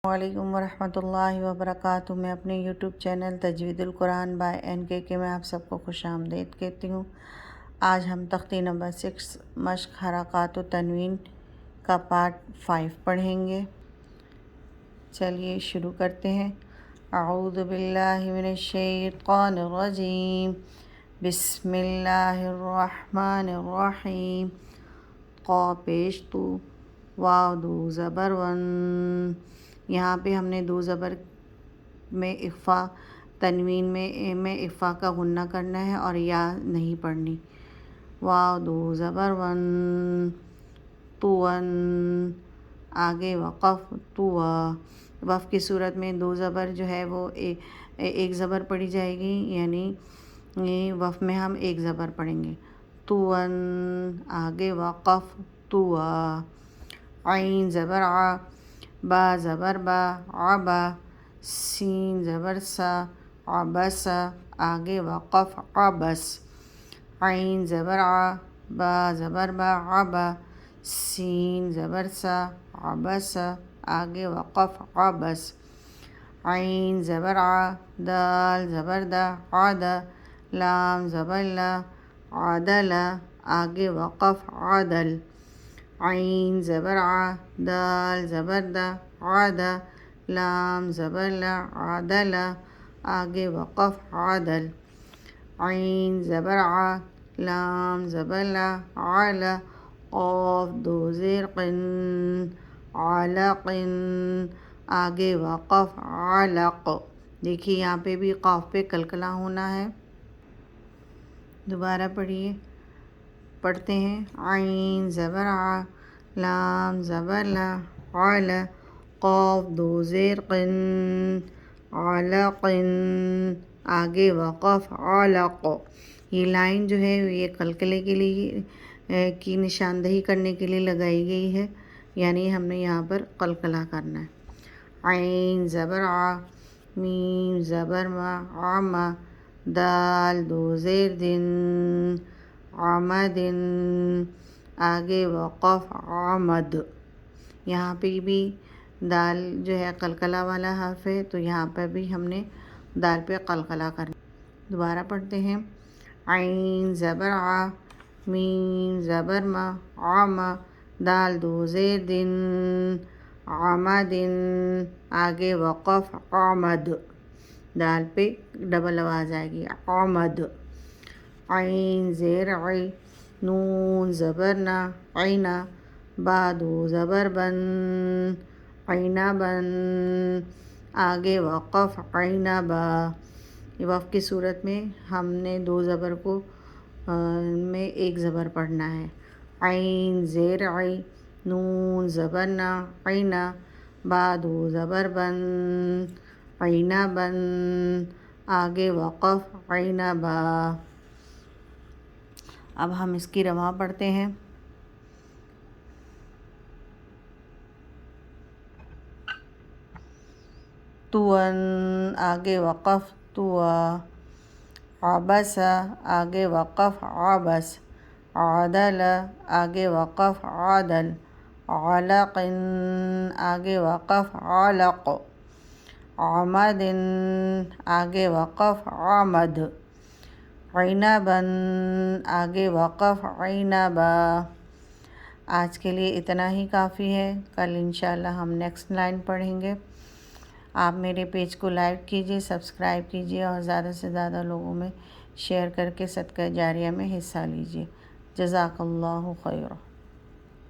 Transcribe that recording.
السلام علیکم ورحمۃ اللہ وبرکاتہ۔ میں اپنے یوٹیوب چینل تجوید القرآن بائی NK میں آپ سب کو خوش آمدید کہتی ہوں۔ آج ہم تختی نمبر 6 مشق حرکات و تنوین کا پارٹ 5 پڑھیں گے۔ چلیے شروع کرتے ہیں۔ اعوذ باللہ من الشیطان الرجیم، بسم اللہ الرحمن الرحیم۔ قا پیش تو، واو دو زبر ون۔ یہاں پہ ہم نے دو زبر میں اخفا، تنوین میں اخفا کا غنہ کرنا ہے اور یا نہیں پڑھنی۔ واو دو زبر ون، تو ون، آگے وقف تو وقف کی صورت میں دو زبر جو ہے وہ ایک زبر پڑھی جائے گی، یعنی وقف میں ہم ایک زبر پڑھیں گے۔ تو ون، آگے وقف تو عین زبر آ، با زبر با عبا، سین زبر سا عبس، آگے وقف عبس۔ عین زبر آ، با زبر با عبا، سین زبر سا عبس، آگے وقف عبس۔ عین زبر آ، دال زبر دا عد، لام زبر لا عدل، آگے وقف عدل۔ عین زبر آ، دال زبر دا عد، لام زبر لا عدل، آگے وقف عدل۔ عین زبر آ، لام زبر لا عل، قاف دو زیر قن، علق، آگے وقف علق۔ دیکھیے یہاں پہ بھی قاف پہ قلقلہ ہونا ہے۔ دوبارہ پڑھتے ہیں۔ عین زبر آ، لام زبر لا عل، قاف دو زیر قن، علق، آگے وقف علق۔ یہ لائن جو ہے یہ قلقلے کے لیے کی نشاندہی کرنے کے لیے لگائی گئی ہے، یعنی ہم نے یہاں پر قلقلہ کرنا ہے۔ عین زبر آ، میم زبر ما عم، دال دو زیر دن، عمد، آگے وقف عمد۔ یہاں پہ بھی دال جو ہے قلقلہ والا حرف ہے، تو یہاں پہ بھی ہم نے دال پہ قلقلہ کرنا۔ دوبارہ پڑھتے ہیں۔ عین زبر آ، میم زبر ما عم، دال دو زیر دن، عمد، آگے وقف عمد۔ دال پہ ڈبل آواز آئے گی، عمد۔ عین زیر عی، نون زبر نا عینا، با دو زبر بن، عینبن، آگے وقف عینبا۔ وقف کی صورت میں ہم نے دو زبر کو میں ایک زبر پڑھنا ہے۔ عین زیر عی، نون زبر نا عینا، با دو زبر بن، عینبن، آگے وقف عینبا۔ اب ہم اس کی رواں پڑھتے ہیں۔ تون، آگے وقف توا، عبس، آگے وقف عبس، عدل، آگے وقف عدل، علق، آگے وقف علق، عمد، آگے وقف عمد، عینبن، آگے وقف عینبا۔ آج کے لیے اتنا ہی کافی ہے، کل انشاءاللہ ہم نیکسٹ لائن پڑھیں گے۔ آپ میرے پیج کو لائک کیجیے، سبسکرائب کیجیے اور زیادہ سے زیادہ لوگوں میں شیئر کر کے صدقہ جاریہ میں حصہ لیجیے۔ جزاک اللہ خیر۔